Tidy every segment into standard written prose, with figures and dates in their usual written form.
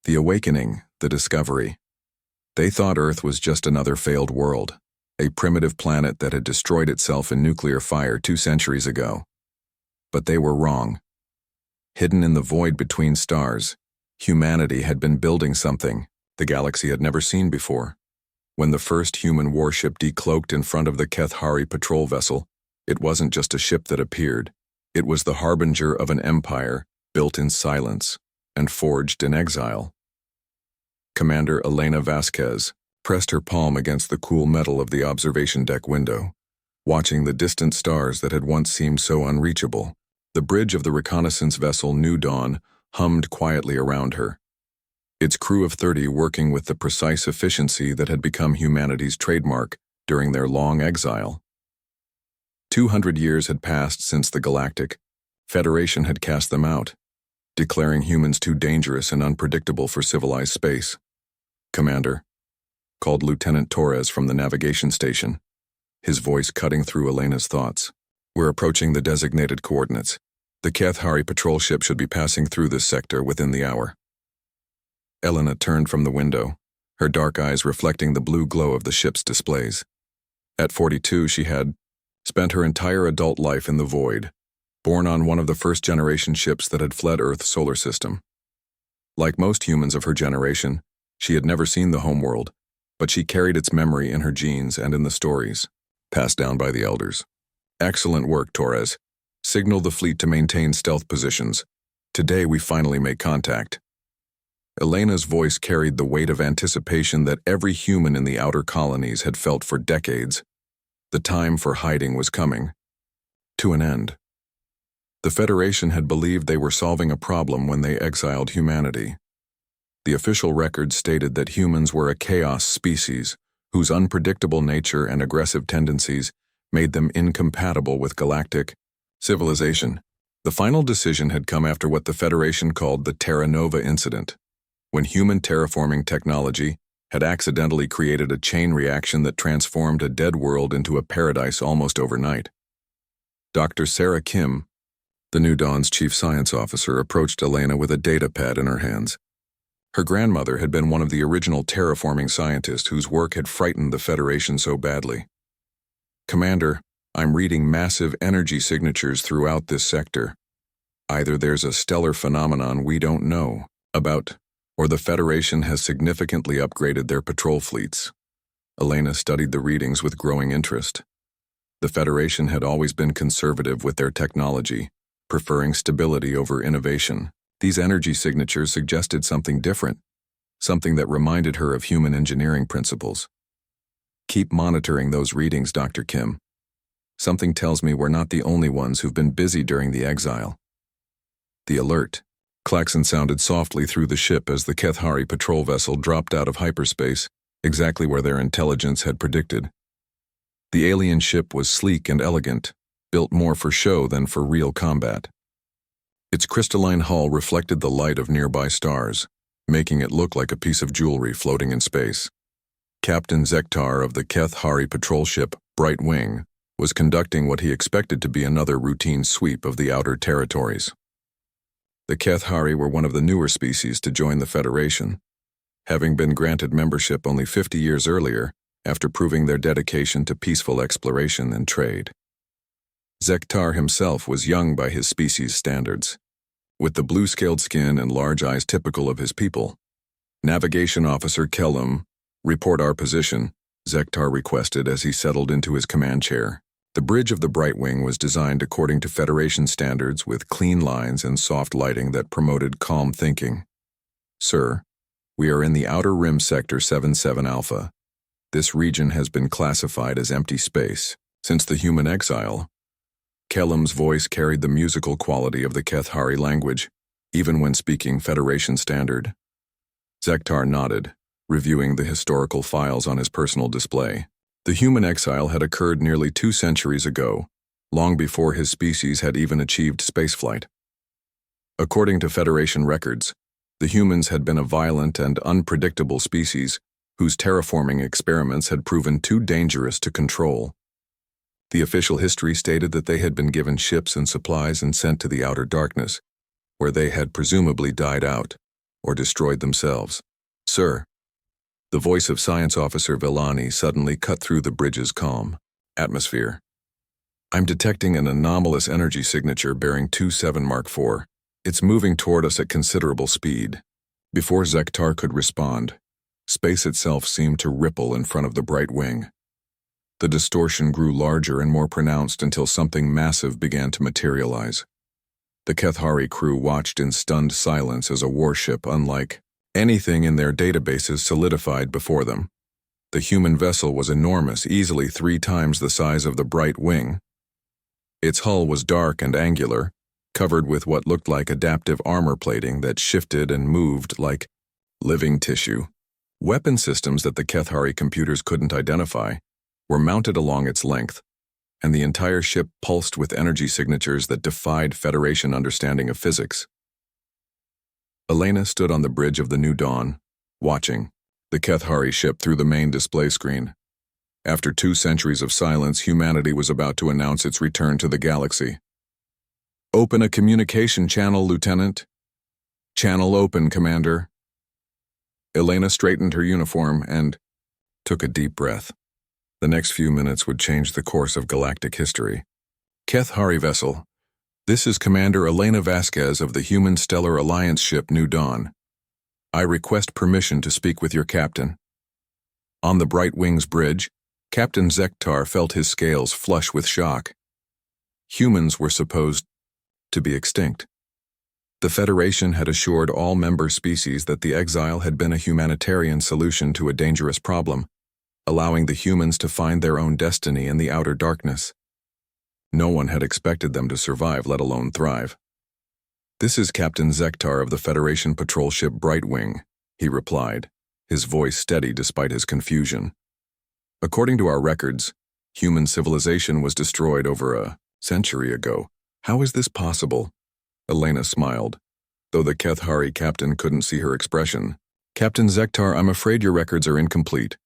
The awakening, the discovery. They thought Earth was just another failed world, a primitive planet that had destroyed itself in nuclear fire 2 centuries ago. But they were wrong. Hidden in the void between stars, humanity had been building something the galaxy had never seen before. When the first human warship decloaked in front of the Kethari patrol vessel, it wasn't just a ship that appeared. It was the harbinger of an empire built in silence and forged in exile. Commander Elena Vasquez pressed her palm against the cool metal of the observation deck window, watching the distant stars that had once seemed so unreachable. The bridge of the reconnaissance vessel New Dawn hummed quietly around her, its crew of 30 working with the precise efficiency that had become humanity's trademark during their long exile. 200 years had passed since the Galactic Federation had cast them out, declaring humans too dangerous and unpredictable for civilized space. "Commander," called Lieutenant Torres from the navigation station, his voice cutting through Elena's thoughts. "We're approaching the designated coordinates. The Kethari patrol ship should be passing through this sector within the hour." Elena turned from the window, her dark eyes reflecting the blue glow of the ship's displays. At 42, she had spent her entire adult life in the void, born on one of the first-generation ships that had fled Earth's solar system. Like most humans of her generation, she had never seen the homeworld, but she carried its memory in her genes and in the stories passed down by the elders. "Excellent work, Torres. Signal the fleet to maintain stealth positions. Today we finally make contact." Elena's voice carried the weight of anticipation that every human in the outer colonies had felt for decades. The time for hiding was coming to an end. The Federation had believed they were solving a problem when they exiled humanity. The official records stated that humans were a chaos species whose unpredictable nature and aggressive tendencies made them incompatible with galactic civilization. The final decision had come after what the Federation called the Terra Nova incident, when human terraforming technology had accidentally created a chain reaction that transformed a dead world into a paradise almost overnight. Dr. Sarah Kim, the New Dawn's chief science officer, approached Elena with a data pad in her hands. Her grandmother had been one of the original terraforming scientists whose work had frightened the Federation so badly. "Commander, I'm reading massive energy signatures throughout this sector. Either there's a stellar phenomenon we don't know about, or the Federation has significantly upgraded their patrol fleets." Elena studied the readings with growing interest. The Federation had always been conservative with their technology, preferring stability over innovation. These energy signatures suggested something different, something that reminded her of human engineering principles. "Keep monitoring those readings, Dr. Kim. Something tells me we're not the only ones who've been busy during the exile." The alert klaxon sounded softly through the ship as the Kethari patrol vessel dropped out of hyperspace, exactly where their intelligence had predicted. The alien ship was sleek and elegant, built more for show than for real combat. Its crystalline hull reflected the light of nearby stars, making it look like a piece of jewelry floating in space. Captain Zektar of the Kethari patrol ship Bright Wing was conducting what he expected to be another routine sweep of the outer territories. The Kethari were one of the newer species to join the Federation, having been granted membership only 50 years earlier after proving their dedication to peaceful exploration and trade. Zektar himself was young by his species standards, with the blue-scaled skin and large eyes typical of his people. "Navigation Officer Kellum, report our position," Zektar requested as he settled into his command chair. The bridge of the Bright Wing was designed according to Federation standards with clean lines and soft lighting that promoted calm thinking. "Sir, we are in the Outer Rim Sector 77 Alpha. This region has been classified as empty space. Since the human exile," Kellum's voice carried the musical quality of the Kethari language, even when speaking Federation standard. Zektar nodded, reviewing the historical files on his personal display. The human exile had occurred nearly 2 centuries ago, long before his species had even achieved spaceflight. According to Federation records, the humans had been a violent and unpredictable species whose terraforming experiments had proven too dangerous to control. The official history stated that they had been given ships and supplies and sent to the outer darkness, where they had presumably died out, or destroyed themselves. Sir, the voice of Science Officer Villani suddenly cut through the bridge's calm atmosphere. I'm detecting an anomalous energy signature bearing 27 Mark IV. It's moving toward us at considerable speed. Before Zektar could respond, space itself seemed to ripple in front of the bright wing. The distortion grew larger and more pronounced until something massive began to materialize. The Kethari crew watched in stunned silence as a warship unlike anything in their databases solidified before them. The human vessel was enormous, easily 3 times the size of the bright wing. Its hull was dark and angular, covered with what looked like adaptive armor plating that shifted and moved like living tissue. Weapon systems that the Kethari computers couldn't identify were mounted along its length, and the entire ship pulsed with energy signatures that defied Federation understanding of physics. Elena stood on the bridge of the New Dawn, watching the Kethari ship through the main display screen. After 2 centuries of silence, humanity was about to announce its return to the galaxy. Open a communication channel, Lieutenant. Channel open, Commander. Elena straightened her uniform and took a deep breath. The next few minutes would change the course of galactic history. Kethari vessel, this is Commander Elena Vasquez of the Human Stellar Alliance ship New Dawn. I request permission to speak with your captain. On the Bright Wings bridge, Captain Zektar felt his scales flush with shock. Humans were supposed to be extinct. The Federation had assured all member species that the exile had been a humanitarian solution to a dangerous problem, allowing the humans to find their own destiny in the outer darkness. No one had expected them to survive, let alone thrive. This is Captain Zektar of the Federation patrol ship Brightwing, he replied, his voice steady despite his confusion. According to our records, human civilization was destroyed over a century ago. How is this possible? Elena smiled, though the Kethari captain couldn't see her expression. Captain Zektar, I'm afraid your records are incomplete.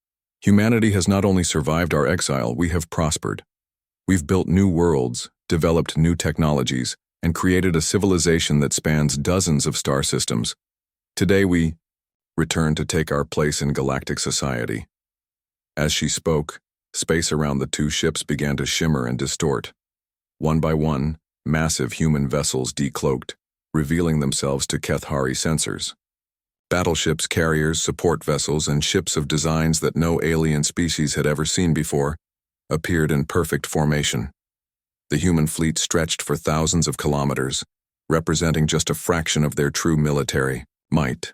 Humanity has not only survived our exile, we have prospered. We've built new worlds, developed new technologies, and created a civilization that spans dozens of star systems. Today we return to take our place in galactic society. As she spoke, space around the 2 ships began to shimmer and distort. One by one, massive human vessels decloaked, revealing themselves to Kethari sensors. Battleships, carriers, support vessels, and ships of designs that no alien species had ever seen before appeared in perfect formation. The human fleet stretched for thousands of kilometers, representing just a fraction of their true military might.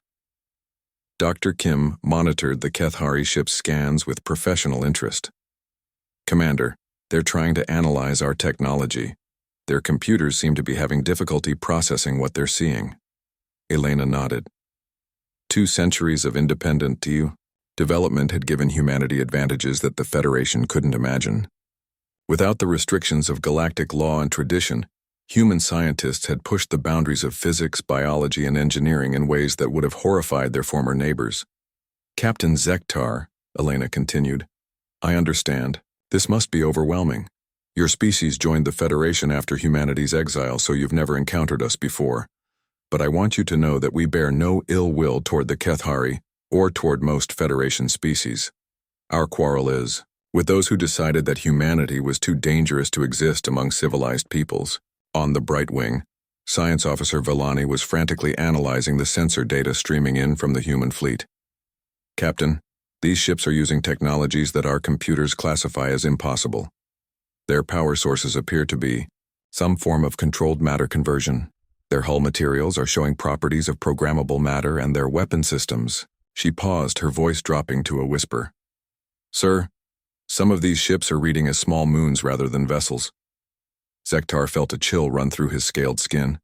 Dr. Kim monitored the Kethari ship's scans with professional interest. Commander, they're trying to analyze our technology. Their computers seem to be having difficulty processing what they're seeing. Elena nodded. 2 centuries of independent development had given humanity advantages that the Federation couldn't imagine. Without the restrictions of galactic law and tradition, human scientists had pushed the boundaries of physics, biology, and engineering in ways that would have horrified their former neighbors. Captain Zektar, Elena continued, I understand. This must be overwhelming. Your species joined the Federation after humanity's exile, so you've never encountered us before. But I want you to know that we bear no ill will toward the Kethari or toward most Federation species. Our quarrel is with those who decided that humanity was too dangerous to exist among civilized peoples. On the Brightwing, Science Officer Villani was frantically analyzing the sensor data streaming in from the human fleet. Captain, these ships are using technologies that our computers classify as impossible. Their power sources appear to be some form of controlled matter conversion. Their hull materials are showing properties of programmable matter, and their weapon systems. She paused, her voice dropping to a whisper. Sir, some of these ships are reading as small moons rather than vessels. Zektar felt a chill run through his scaled skin.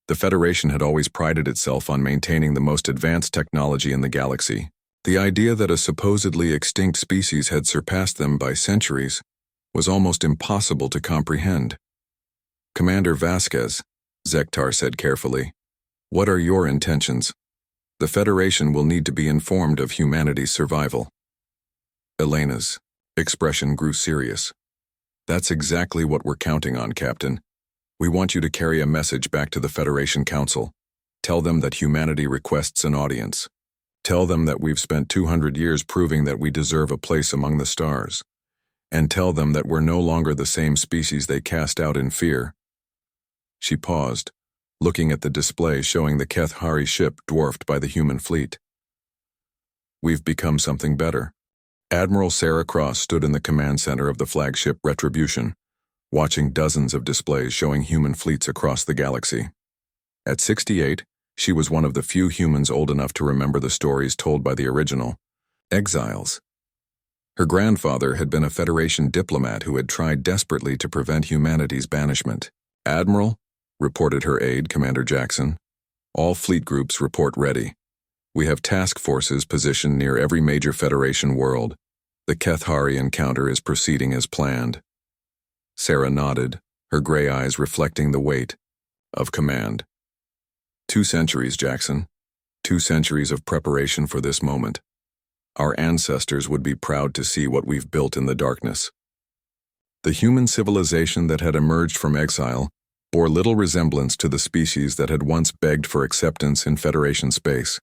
The Federation had always prided itself on maintaining the most advanced technology in the galaxy. The idea that a supposedly extinct species had surpassed them by centuries was almost impossible to comprehend. Commander Vasquez, Zektar said carefully, what are your intentions? The Federation will need to be informed of humanity's survival. Elena's expression grew serious. That's exactly what we're counting on, Captain. We want you to carry a message back to the Federation Council. Tell them that humanity requests an audience. Tell them that we've spent 200 years proving that we deserve a place among the stars. And tell them that we're no longer the same species they cast out in fear." She paused, looking at the display showing the Keth-Hari ship dwarfed by the human fleet. "We've become something better." Admiral Sarah Cross stood in the command center of the flagship Retribution, watching dozens of displays showing human fleets across the galaxy. At 68, she was one of the few humans old enough to remember the stories told by the original Exiles. Her grandfather had been a Federation diplomat who had tried desperately to prevent humanity's banishment. "Admiral," reported her aide, Commander Jackson, "all fleet groups report ready. We have task forces positioned near every major Federation world. The Keth-Hari encounter is proceeding as planned." Sarah nodded, her gray eyes reflecting the weight of command. 2 centuries, Jackson. 2 centuries of preparation for this moment. Our ancestors would be proud to see what we've built in the darkness. The human civilization that had emerged from exile bore little resemblance to the species that had once begged for acceptance in Federation space.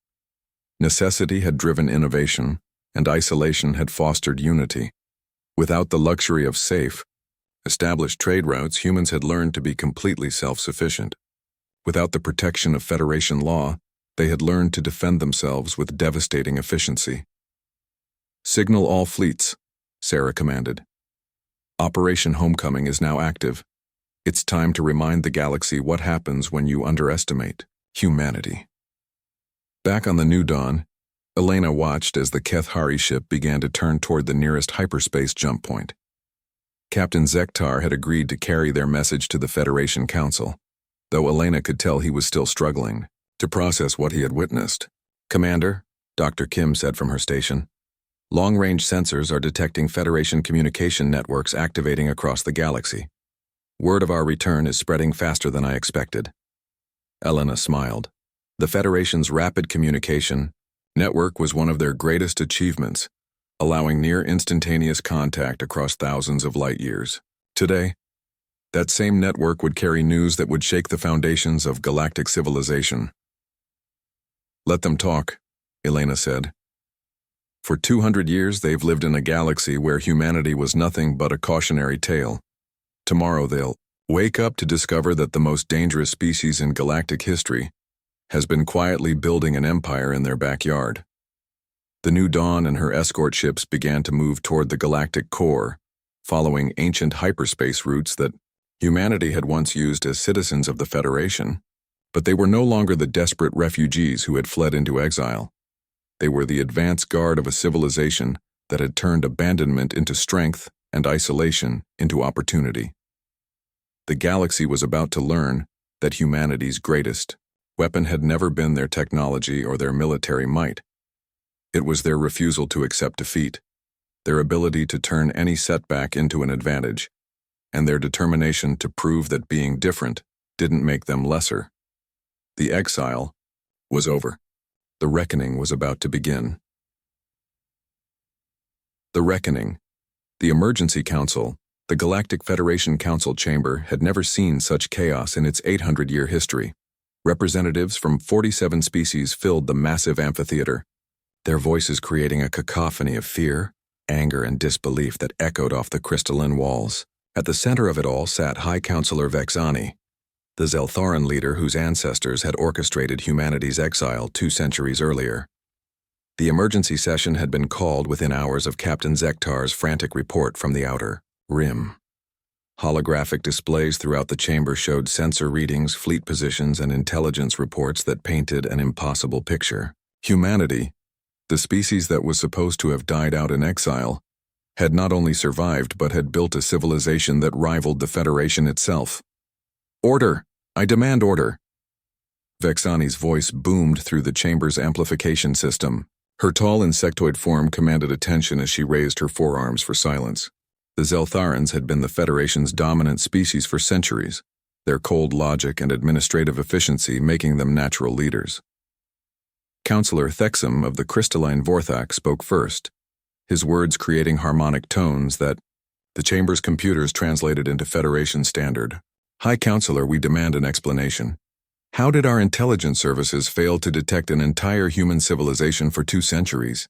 Necessity had driven innovation, and isolation had fostered unity. Without the luxury of safe, established trade routes, humans had learned to be completely self-sufficient. Without the protection of Federation law, they had learned to defend themselves with devastating efficiency. "Signal all fleets," Sarah commanded. "Operation Homecoming is now active. It's time to remind the galaxy what happens when you underestimate humanity." Back on the New Dawn, Elena watched as the Keth-Hari ship began to turn toward the nearest hyperspace jump point. Captain Zektar had agreed to carry their message to the Federation Council, though Elena could tell he was still struggling to process what he had witnessed. "Commander," Dr. Kim said from her station, "long-range sensors are detecting Federation communication networks activating across the galaxy. Word of our return is spreading faster than I expected." Elena smiled. The Federation's rapid communication network was one of their greatest achievements, allowing near-instantaneous contact across thousands of light years. Today, that same network would carry news that would shake the foundations of galactic civilization. "Let them talk," Elena said. "For 200 years they've lived in a galaxy where humanity was nothing but a cautionary tale. Tomorrow they'll wake up to discover that the most dangerous species in galactic history has been quietly building an empire in their backyard." The New Dawn and her escort ships began to move toward the galactic core, following ancient hyperspace routes that humanity had once used as citizens of the Federation, but they were no longer the desperate refugees who had fled into exile. They were the advance guard of a civilization that had turned abandonment into strength and isolation into opportunity. The galaxy was about to learn that humanity's greatest weapon had never been their technology or their military might. It was their refusal to accept defeat, their ability to turn any setback into an advantage, and their determination to prove that being different didn't make them lesser. The exile was over. The reckoning was about to begin. The reckoning. The Emergency Council, the Galactic Federation Council chamber, had never seen such chaos in its 800-year history. Representatives from 47 species filled the massive amphitheater, their voices creating a cacophony of fear, anger, and disbelief that echoed off the crystalline walls. At the center of it all sat High Counselor Vexani, the Zeltharan leader whose ancestors had orchestrated humanity's exile 2 centuries earlier. The emergency session had been called within hours of Captain Zektar's frantic report from the outer rim. Holographic displays throughout the chamber showed sensor readings, fleet positions, and intelligence reports that painted an impossible picture. Humanity, the species that was supposed to have died out in exile, had not only survived but had built a civilization that rivaled the Federation itself. "Order! I demand order!" Vexani's voice boomed through the chamber's amplification system. Her tall insectoid form commanded attention as she raised her forearms for silence. The Zeltharans had been the Federation's dominant species for centuries, their cold logic and administrative efficiency making them natural leaders. Counselor Thexam of the Crystalline Vorthak spoke first, his words creating harmonic tones that the chamber's computers translated into Federation standard. "High Counselor, we demand an explanation. How did our intelligence services fail to detect an entire human civilization for 2 centuries?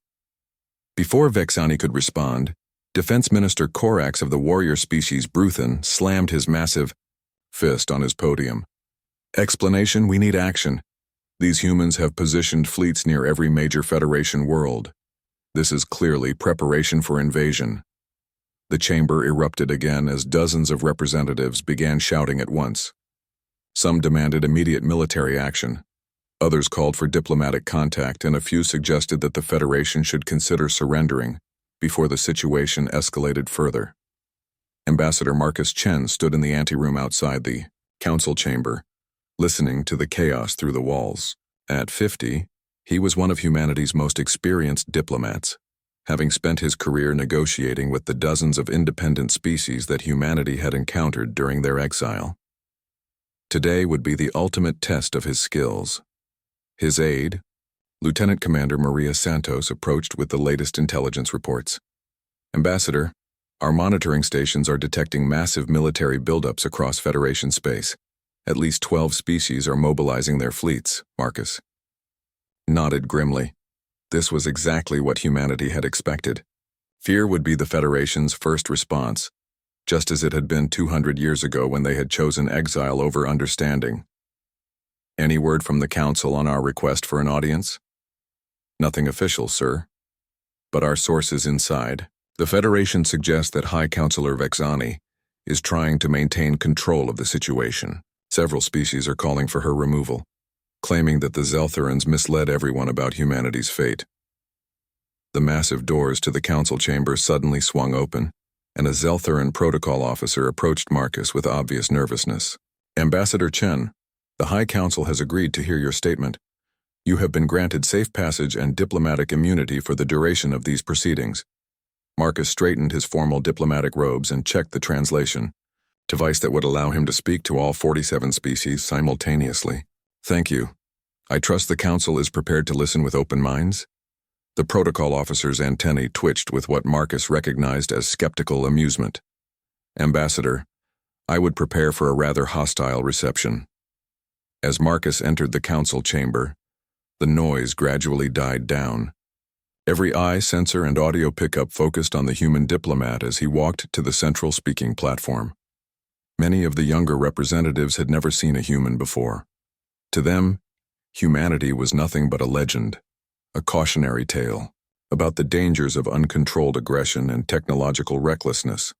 Before Vexani could respond, Defense Minister Korax of the warrior species Bruthan slammed his massive fist on his podium. Explanation: we need action. These humans have positioned fleets near every major Federation world. This is clearly preparation for invasion. The chamber erupted again as dozens of representatives began shouting at once. Some demanded immediate military action. Others called for diplomatic contact, and a few suggested that the Federation should consider surrendering before the situation escalated further. Ambassador Marcus Chen stood in the anteroom outside the council chamber, listening to the chaos through the walls. At 50, he was one of humanity's most experienced diplomats, having spent his career negotiating with the dozens of independent species that humanity had encountered during their exile. Today would be the ultimate test of his skills. His aide, Lieutenant Commander Maria Santos, approached with the latest intelligence reports. Ambassador, our monitoring stations are detecting massive military buildups across Federation space. At least 12 species are mobilizing their fleets, Marcus nodded grimly. This was exactly what humanity had expected. Fear would be the Federation's first response, just as it had been 200 years ago when they had chosen exile over understanding. Any word from the Council on our request for an audience? Nothing official, sir. But our sources inside. The Federation suggests that High Counselor Vexani is trying to maintain control of the situation. Several species are calling for her removal, claiming that the Zeltherans misled everyone about humanity's fate. The massive doors to the council chamber suddenly swung open, and a Zeltheran protocol officer approached Marcus with obvious nervousness. Ambassador Chen, the High Council has agreed to hear your statement. You have been granted safe passage and diplomatic immunity for the duration of these proceedings. Marcus straightened his formal diplomatic robes and checked the translation device that would allow him to speak to all 47 species simultaneously. Thank you. I trust the Council is prepared to listen with open minds? The protocol officer's antennae twitched with what Marcus recognized as skeptical amusement. Ambassador, I would prepare for a rather hostile reception. As Marcus entered the council chamber, the noise gradually died down. Every eye, sensor, and audio pickup focused on the human diplomat as he walked to the central speaking platform. Many of the younger representatives had never seen a human before. To them, humanity was nothing but a legend, a cautionary tale about the dangers of uncontrolled aggression and technological recklessness.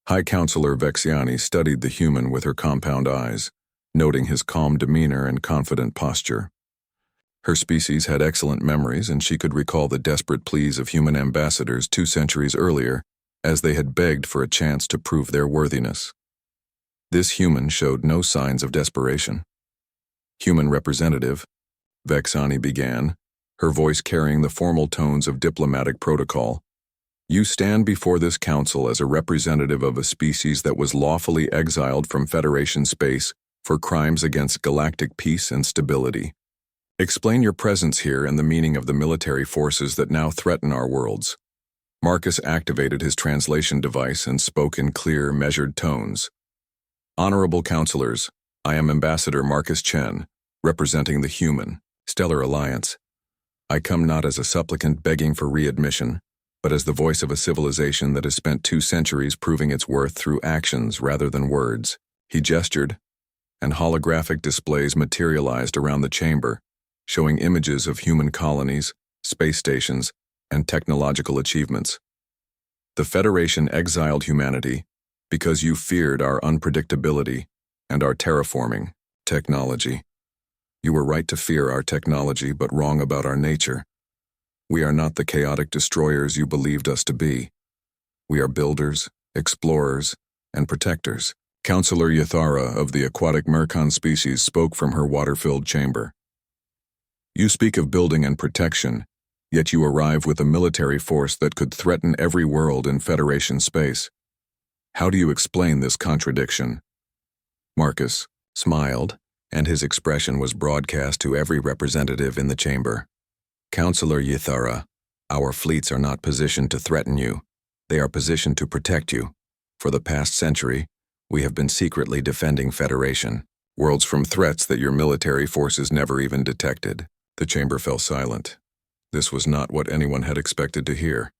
High Counselor Vexiani studied the human with her compound eyes, noting his calm demeanor and confident posture. Her species had excellent memories, and she could recall the desperate pleas of human ambassadors 2 centuries earlier as they had begged for a chance to prove their worthiness. This human showed no signs of desperation. Human representative, Vexani began, her voice carrying the formal tones of diplomatic protocol. You stand before this council as a representative of a species that was lawfully exiled from Federation space for crimes against galactic peace and stability. Explain your presence here and the meaning of the military forces that now threaten our worlds. Marcus activated his translation device and spoke in clear, measured tones. Honorable Counselors, I am Ambassador Marcus Chen, representing the human, Stellar Alliance. I come not as a supplicant begging for readmission, but as the voice of a civilization that has spent 2 centuries proving its worth through actions rather than words. He gestured, and holographic displays materialized around the chamber, showing images of human colonies, space stations, and technological achievements. The Federation exiled humanity because you feared our unpredictability and our terraforming technology. You were right to fear our technology, but wrong about our nature. We are not the chaotic destroyers you believed us to be. We are builders, explorers, and protectors. Counselor Yathara of the aquatic Mercon species spoke from her water-filled chamber. You speak of building and protection, yet you arrive with a military force that could threaten every world in Federation space. How do you explain this contradiction? Marcus smiled, and his expression was broadcast to every representative in the chamber. Counselor Yathara, our fleets are not positioned to threaten you. They are positioned to protect you. For the past century, we have been secretly defending Federation. Worlds from threats that your military forces never even detected. The chamber fell silent. This was not what anyone had expected to hear.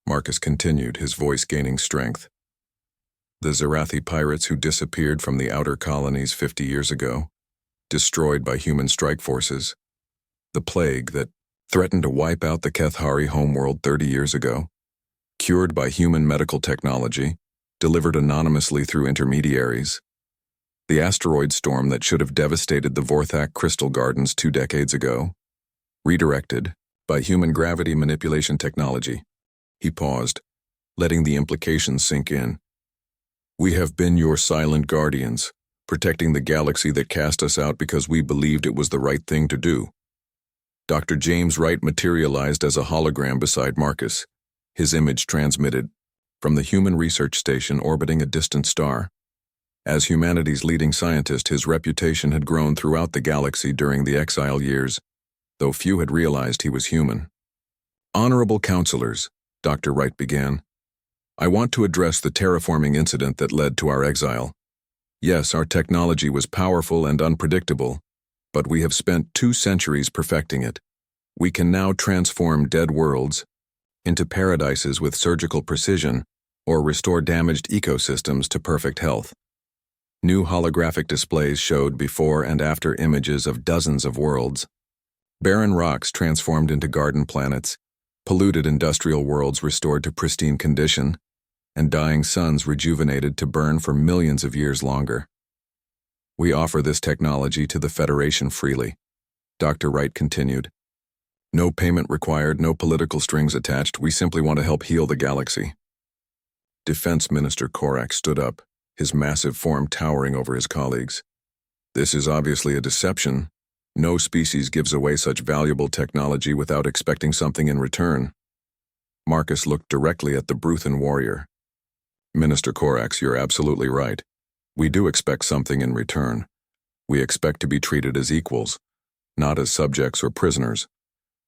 Marcus continued, his voice gaining strength. The Zarathi pirates who disappeared from the outer colonies 50 years ago, destroyed by human strike forces. The plague that threatened to wipe out the Kethari homeworld 30 years ago, cured by human medical technology, delivered anonymously through intermediaries. The asteroid storm that should have devastated the Vorthak crystal gardens 2 decades ago, redirected by human gravity manipulation technology. He paused, letting the implications sink in. We have been your silent guardians, protecting the galaxy that cast us out because we believed it was the right thing to do. Dr. James Wright materialized as a hologram beside Marcus, his image transmitted from the human research station orbiting a distant star. As humanity's leading scientist, his reputation had grown throughout the galaxy during the exile years, though few had realized he was human. Honorable counselors, Dr. Wright began, I want to address the terraforming incident that led to our exile. Yes, our technology was powerful and unpredictable, but we have spent 2 centuries perfecting it. We can now transform dead worlds into paradises with surgical precision or restore damaged ecosystems to perfect health. New holographic displays showed before and after images of dozens of worlds. Barren rocks transformed into garden planets, polluted industrial worlds restored to pristine condition, and dying suns rejuvenated to burn for millions of years longer. We offer this technology to the Federation freely, Dr. Wright continued. No payment required, no political strings attached. We simply want to help heal the galaxy. Defense Minister Korak stood up, his massive form towering over his colleagues. This is obviously a deception. No species gives away such valuable technology without expecting something in return. Marcus looked directly at the Bruthan warrior. Minister Korax, you're absolutely right. We do expect something in return. We expect to be treated as equals, not as subjects or prisoners.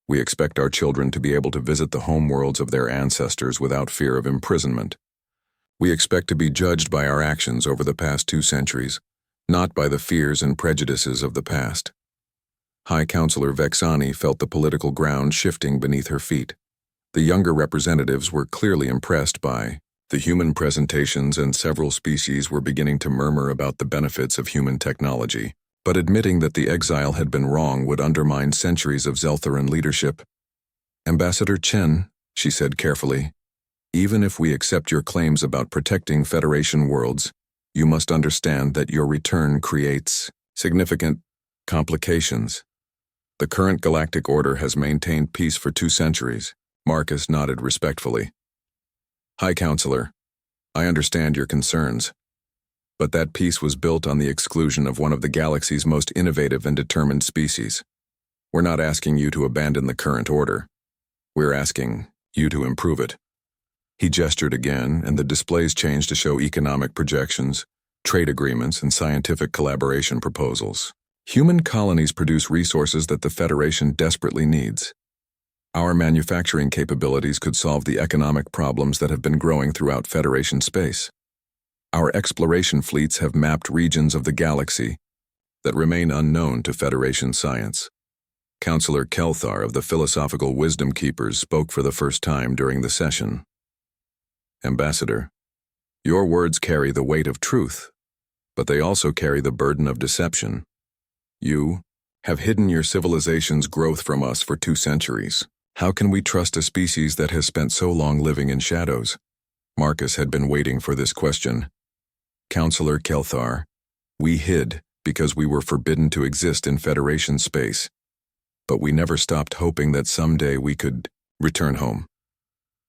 We expect our children to be able to visit the homeworlds of their ancestors without fear of imprisonment. We expect to be judged by our actions over the past 2 centuries, not by the fears and prejudices of the past. High Counselor Vexani felt the political ground shifting beneath her feet. The younger representatives were clearly impressed by the human presentations, and several species were beginning to murmur about the benefits of human technology. But admitting that the exile had been wrong would undermine centuries of Zeltharan leadership. Ambassador Chen, she said carefully, even if we accept your claims about protecting Federation worlds, you must understand that your return creates significant complications. The current galactic order has maintained peace for 2 centuries. Marcus nodded respectfully. High Counselor, I understand your concerns, but that peace was built on the exclusion of one of the galaxy's most innovative and determined species. We're not asking you to abandon the current order. We're asking you to improve it. He gestured again, and the displays changed to show economic projections, trade agreements, and scientific collaboration proposals. Human colonies produce resources that the Federation desperately needs. Our manufacturing capabilities could solve the economic problems that have been growing throughout Federation space. Our exploration fleets have mapped regions of the galaxy that remain unknown to Federation science. Counselor Kelthar of the Philosophical Wisdom Keepers spoke for the first time during the session. Ambassador, your words carry the weight of truth, but they also carry the burden of deception. You have hidden your civilization's growth from us for 2 centuries. How can we trust a species that has spent so long living in shadows? Marcus had been waiting for this question. Counselor Kelthar, we hid because we were forbidden to exist in Federation space, but we never stopped hoping that someday we could return home.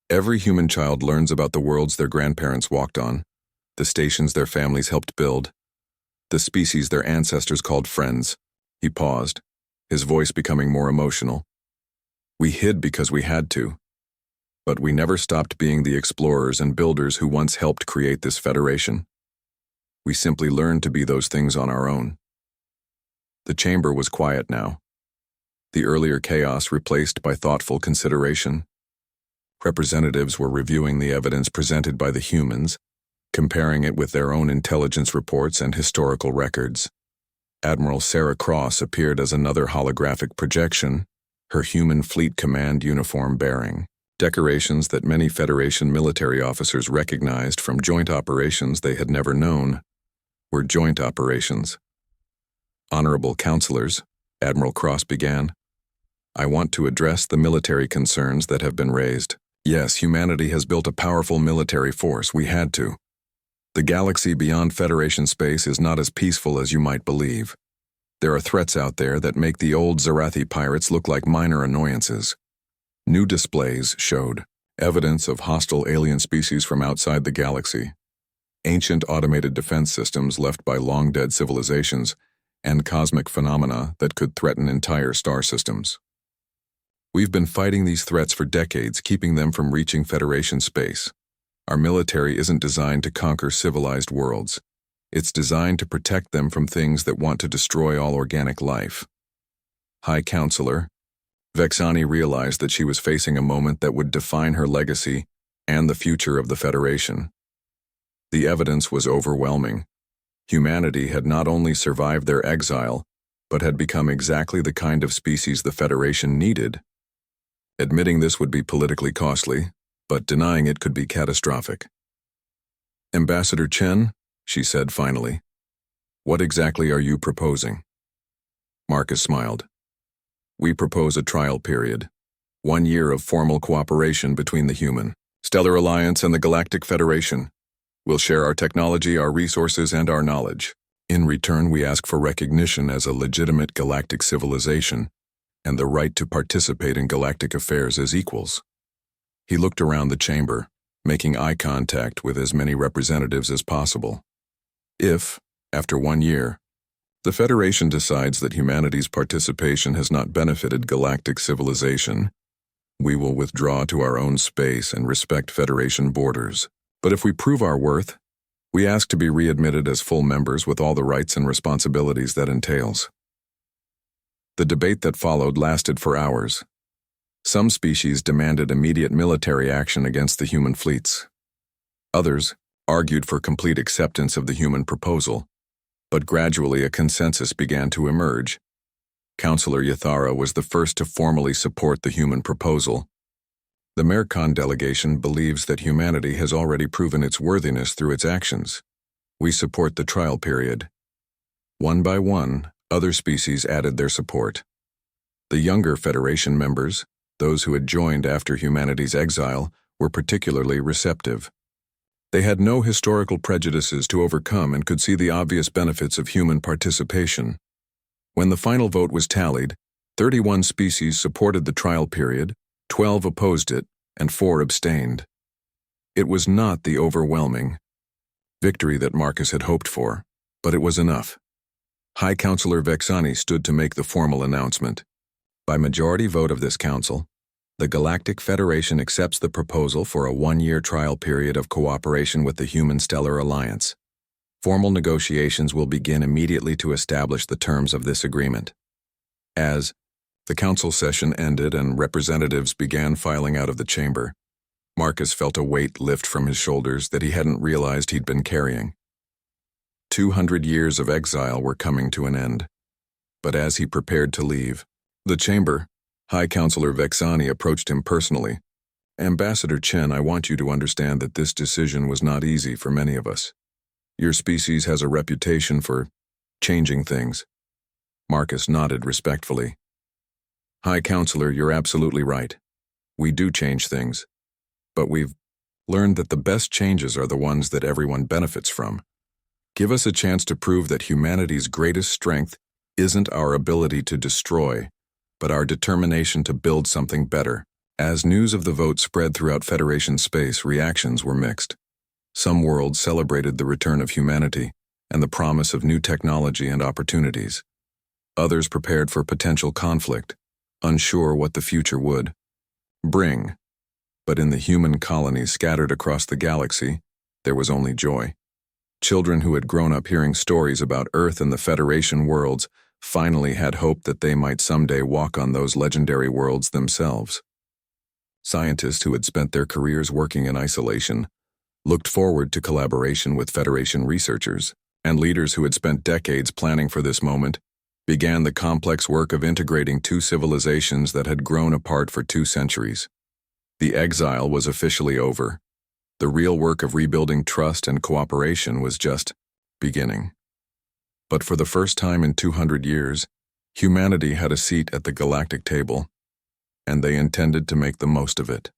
Every human child learns about the worlds their grandparents walked on, the stations their families helped build, the species their ancestors called friends. He paused, his voice becoming more emotional. We hid because we had to, but we never stopped being the explorers and builders who once helped create this Federation. We simply learned to be those things on our own. The chamber was quiet now, the earlier chaos replaced by thoughtful consideration. Representatives were reviewing the evidence presented by the humans, comparing it with their own intelligence reports and historical records. Admiral Sarah Cross appeared as another holographic projection, her human fleet command uniform bearing decorations that many Federation military officers recognized from joint operations they had never known were joint operations. Honorable counselors, Admiral Cross began, I want to address the military concerns that have been raised. Yes, humanity has built a powerful military force. We had to. The galaxy beyond Federation space is not as peaceful as you might believe. There are threats out there that make the old Zarathi pirates look like minor annoyances. New displays showed evidence of hostile alien species from outside the galaxy, ancient automated defense systems left by long-dead civilizations, and cosmic phenomena that could threaten entire star systems. We've been fighting these threats for decades, keeping them from reaching Federation space. Our military isn't designed to conquer civilized worlds. It's designed to protect them from things that want to destroy all organic life. High Counselor, Vexani realized that she was facing a moment that would define her legacy and the future of the Federation. The evidence was overwhelming. Humanity had not only survived their exile, but had become exactly the kind of species the Federation needed. Admitting this would be politically costly, but denying it could be catastrophic. Ambassador Chen, she said finally, what exactly are you proposing? Marcus smiled. We propose a trial period, 1 year of formal cooperation between the human Stellar Alliance and the Galactic Federation. We'll share our technology, our resources, and our knowledge. In return, we ask for recognition as a legitimate galactic civilization and the right to participate in galactic affairs as equals. He looked around the chamber, making eye contact with as many representatives as possible. If, after 1 year, the Federation decides that humanity's participation has not benefited galactic civilization, we will withdraw to our own space and respect Federation borders. But if we prove our worth, we ask to be readmitted as full members with all the rights and responsibilities that entails. The debate that followed lasted for hours. Some species demanded immediate military action against the human fleets. Others argued for complete acceptance of the human proposal, but gradually a consensus began to emerge. Counselor Yathara was the first to formally support the human proposal. The Mercon delegation believes that humanity has already proven its worthiness through its actions. We support the trial period. One by one, other species added their support. The younger Federation members, those who had joined after humanity's exile, were particularly receptive. They had no historical prejudices to overcome and could see the obvious benefits of human participation. When the final vote was tallied, 31 species supported the trial period, 12 opposed it, and 4 abstained. It was not the overwhelming victory that Marcus had hoped for, but it was enough. High Counselor Vexani stood to make the formal announcement. By majority vote of this council, the Galactic Federation accepts the proposal for a 1-year trial period of cooperation with the Human Stellar Alliance. Formal negotiations will begin immediately to establish the terms of this agreement. As the council session ended and representatives began filing out of the chamber, Marcus felt a weight lift from his shoulders that he hadn't realized he'd been carrying. 200 years of exile were coming to an end. But as he prepared to leave the chamber, High Counselor Vexani approached him personally. Ambassador Chen, I want you to understand that this decision was not easy for many of us. Your species has a reputation for changing things. Marcus nodded respectfully. High Counselor, you're absolutely right. We do change things. But we've learned that the best changes are the ones that everyone benefits from. Give us a chance to prove that humanity's greatest strength isn't our ability to destroy, but our determination to build something better. As news of the vote spread throughout Federation space, reactions were mixed. Some worlds celebrated the return of humanity and the promise of new technology and opportunities. Others prepared for potential conflict, unsure what the future would bring. But in the human colonies scattered across the galaxy, there was only joy. Children who had grown up hearing stories about Earth and the Federation worlds finally had hope that they might someday walk on those legendary worlds themselves. Scientists who had spent their careers working in isolation looked forward to collaboration with Federation researchers. and leaders who had spent decades planning for this moment began the complex work of integrating two civilizations that had grown apart for 2 centuries. The exile was officially over. The real work of rebuilding trust and cooperation was just beginning. But for the first time in 200 years, humanity had a seat at the galactic table, and they intended to make the most of it.